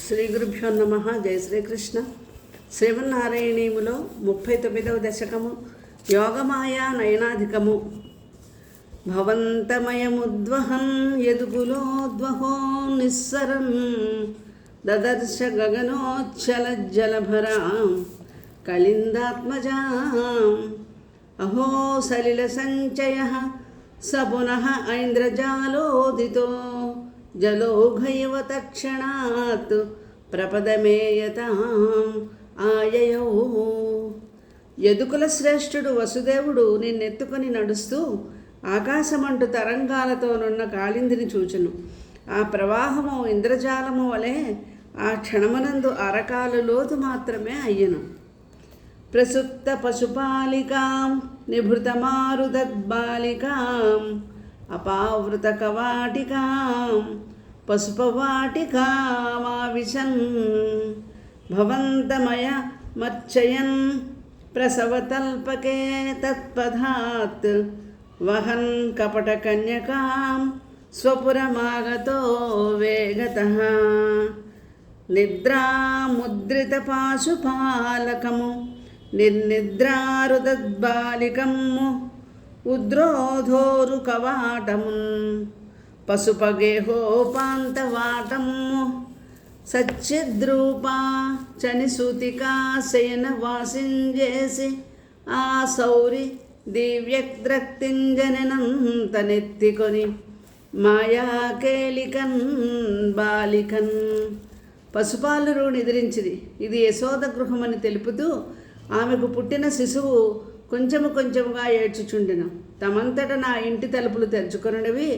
శ్రీ గురుభ్యో నమ. జయ శ్రీకృష్ణ. శ్రీమన్నారాయణీయములో 39వ దశకము యోగమాయా నయనాధికము. భవంతమయముద్వహం యదుకులోద్వహో నిస్సరం దదర్శ గగనోచ్చలజ్జలభరాం కలిందాత్మజాం అహో సలిల సంచయ స పునః ఐంద్రజాలోదితో జలోఘైవ తక్షణాత్ ప్రపదమేయతాం ఆయయౌ. యదుకుల శ్రేష్ఠుడు వసుదేవుడు నిన్నెత్తుకొని నడుస్తూ ఆకాశమంటు తరంగాలతోనున్న కాళిందిని చూచును. ఆ ప్రవాహము ఇంద్రజాలము వలె ఆ క్షణమునందు అరకాలు లోతు మాత్రమే అయ్యను. ప్రసుప్త పశుపాలికాం నిభృతమారుదద్బాలికాం అపావృత కవాటికాం పశుపవాటికామావిశన్ భవంతమయ మర్చయన్ ప్రసవతల్పకే తత్పథాత్ వహన్ కపటకన్యకాం స్వపురమాగతో వేగతః. నిద్రాముద్రితపాశుపాలకము నిర్నిద్రారుదద్బాలికము ఉద్రోధోరు కవాటమున్ పశుపగేహోపాంతవాటము సచ్చిద్రూపా చనిసూతికా శయన వాసింజేసి ఆ సౌరి దివ్యద్రక్తింజనంతనెత్తికొని మాయాకేలికన్ బాలికన్. పశుపాలురు నిద్రించిది. ఇది యశోద గృహమని తెలుపుతూ ఆమెకు పుట్టిన శిశువు కొంచెము కొంచెముగా ఏడ్చుచుండెను. తమంతట నా ఇంటి తలుపులు తెరుచుకొనినవి.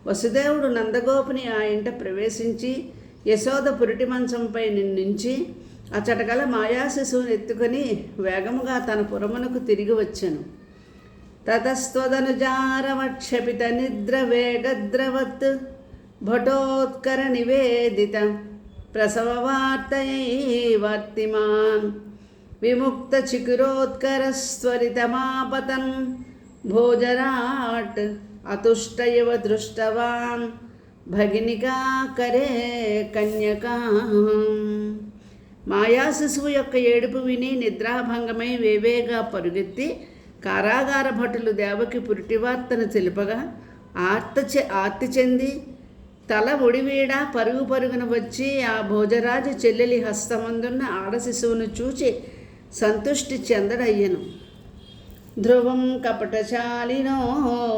వసుదేవుడు నందగోపుని ఆ ఇంట ప్రవేశించి యశోద పురిటి మంచంపై నించి అచటగల మాయా శిశువుని ఎత్తుకొని వేగముగా తన పురమునకు తిరిగి వచ్చెను. తతస్త్వదనుజారవక్షపిత నిద్ర వేగద్రవత్ భటోత్కర నివేదిత ప్రసవ వార్తయైవర్తిమాన్ విముక్త చికురోత్కరస్త్వరితమాపతన్ భోజరాట్ అతుష్టయవ దృష్టవాన్ భగినికా కరే కన్యకా. మాయా శిశువు యొక్క ఏడుపు విని నిద్రాభంగమై వేవేగా పరుగెత్తి కారాగార భటులు దేవకి పురిటివార్తను తెలుపగా ఆర్తి చెంది తల ఒడివీడ పరుగు పరుగున వచ్చి ఆ భోజరాజు చెల్లెలి హస్తమందున్న ఆడ శిశువును చూచి సంతుష్టి చెందడయ్యను. ధ్రువం కపటశాలినో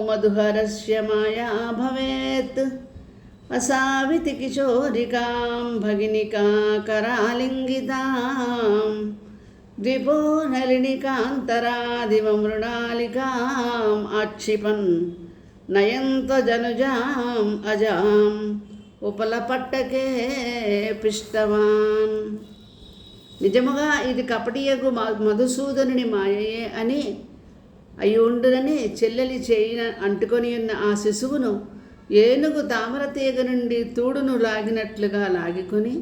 మధుహరస్య మాయా భవేత్ అసావితి కిశోరికాం భగినికా కరాలింగితాం ద్విపో నళినికాంతరాదివ మృణాలికాం ఆక్షిపన్ నయంత జనుజాం అజాం ఉపలపట్టకే పిష్టవాన్. నిజముగా ఇది కపటియగు మధుసూదనుని మాయయే అని అయ్యుండునని చెల్లెలి చేయిన అంటుకొని ఉన్న ఆ శిశువును ఏనుగు తామరతీగ నుండి తూడును లాగినట్లుగా లాగికొని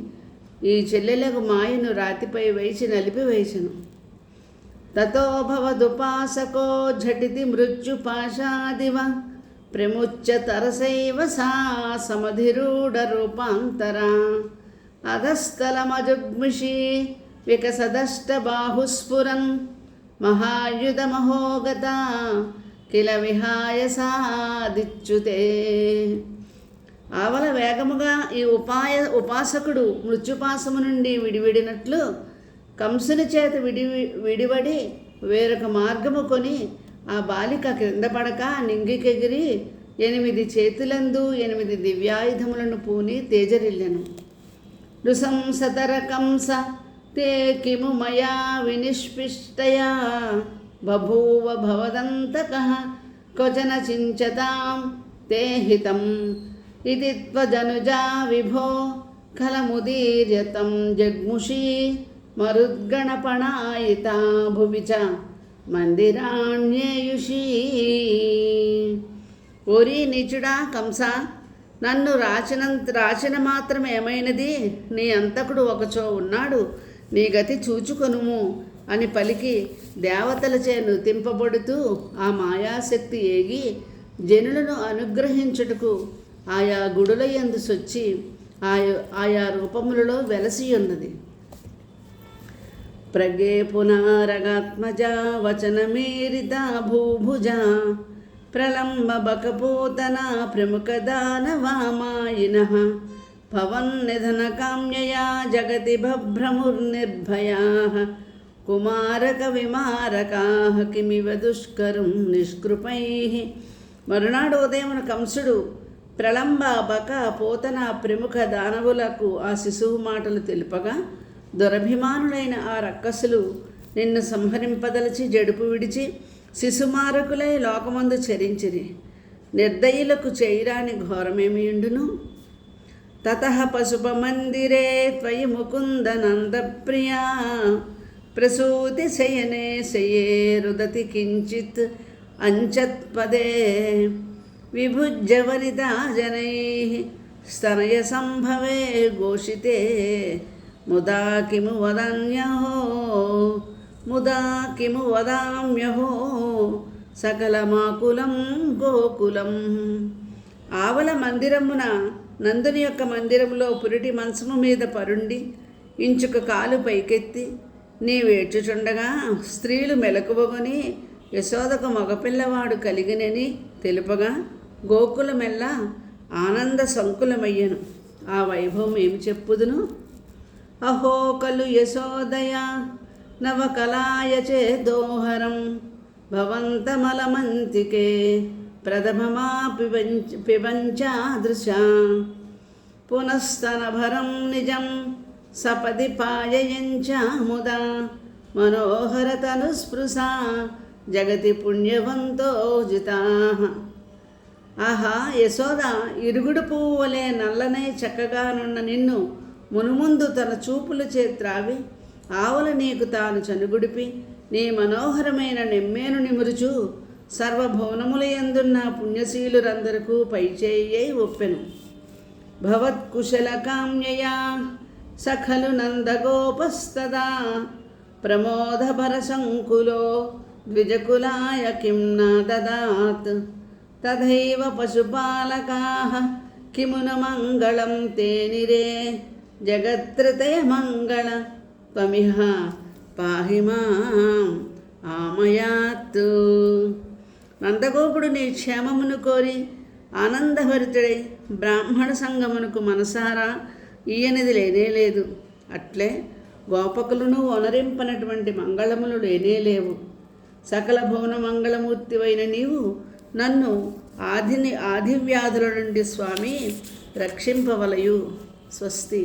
ఈ చెల్లెలకు మాయను రాతిపై వేసి నలిపివేసెను. తతో భవదుపాసకో ఝటితి మృత్యుపాశాదివ ప్రముచ్య తరసైవ సా సమధిరూఢ రూపాంతరా అధస్థలమజుగ్మిషి వికసదష్ట బాహుస్ఫురన్ మహాయుధమహోగత కిల విహాయ సాదిచ్యుతే. ఆవల వేగముగా ఈ ఉపాసకుడు మృత్యుపాసము నుండి విడివిడినట్లు కంసుని చేత విడివడి వేరొక మార్గము కొని ఆ బాలిక క్రింద పడక నింగికెగిరి 8 చేతులందు 8 దివ్యాయుధములను పూని తేజరిల్లెను. నృశంసతర కంస తే కిము మయా వినిష్పిష్టయా బభూవ భవదంతకః క్వచన చించతాం తే హితం ఇతి త్వజనుజా విభో ఖలముదీర్యతం జగ్ముషీ మరుద్గణపణాయితా భువి చ మందిరాణ్యేయుషీ. ఓరి నీచుడా కంస, నన్ను రాచిన మాత్రం ఏమైనది? నీ అంతకుడు ఒకచో ఉన్నాడు, నీ గతి చూచుకొనుము అని పలికి దేవతలచే నుతింపబడుతూ ఆ మాయాశక్తి ఏగి జనులను అనుగ్రహించుటకు ఆయా గుడుల యందు సొచ్చి ఆయా రూపములలో వెలసి ఉన్నది. ప్రగే పునారగాత్మజ వచనమేరితా భూభుజ ప్రలంబ బకపోతన ప్రముఖ దానవామాయిన భవన్నిధన కామ్యయా జగతి భ్రముర్నిర్భయా కుమారక విమారకా కిమివ దుష్కరం నిష్కృపై. మరునాడు ఉదయమున కంసుడు ప్రళంబ బక పోతన ప్రముఖ దానవులకు ఆ శిశువు మాటలు తెలుపగా, దురభిమానులైన ఆ రక్కసులు నిన్ను సంహరింపదలిచి జడుపు విడిచి శిశుమారకులై లోకమందు చరించిరి. నిర్దయులకు చేయరాని ఘోరమేమియుండును. తతః పశుపమందిరే త్వయి ముకుందనందప్రియా ప్రసూతి శయనే శయే రుదతి కించిత్ అంచత్పదే విభుజ్య వనితా జనైః స్తనయ సంభవే ఘోషితే ముదా కిము వదామ్యహో సకలమాకులం గోకులం. ఆవల మందిరమున నందుని యొక్క మందిరంలో పురిటి మంచము మీద పరుండి ఇంచుక కాలు పైకెత్తి నీవేడ్చుచుండగా స్త్రీలు మెలకువగొని యశోదకు మగపిల్లవాడు కలిగినని తెలుపగా గోకులమెల్లా ఆనంద సంకులమయ్యను. ఆ వైభవం ఏమి చెప్పుదును. అహో కలు యశోదయ నవకలాయ చేదోహరం భవంతమలమంతికే ప్రథమమా పిబంచాదృశా పునస్తనభరం నిజం సపది పాయయంచ ముదా మనోహరతనుస్పృశా జగతి పుణ్యవంతోజితాః. ఆహా యశోద, ఇరుగుడు పువ్వులే నల్లనై చక్కగానున్న నిన్ను మునుముందు తన చూపులచే త్రావి ఆవుల నీకు తాను చనుగుడిపి నీ మనోహరమైన నెమ్మేను నిమురుచు సర్వభువనములయందున్న పుణ్యశీలురందరకు పైచేయ్యై ఒప్పెను. భవత్కుశల కామ్యయా సఖలు నందగోపస్తదా ప్రమోదపరశంకులో ద్విజకులాయ కిం న దదాత్ తథైవ పశుపాలకాః కిమున మంగళం తేనిరే జగత్రతయ మంగళ త్వమిహ పాహి మాం ఆమయాత్. నందగోపుడు నీ క్షేమమును కోరి ఆనందభరితుడై బ్రాహ్మణ సంగమునకు మనసారా ఈయనది లేనేలేదు. అట్లే గోపకులను వనరింపనటువంటి మంగళములు లేనేలేవు. సకల భువన మంగళమూర్తివైన నీవు నన్ను ఆదివ్యాధుల నుండి స్వామి రక్షింపవలయు. స్వస్తి.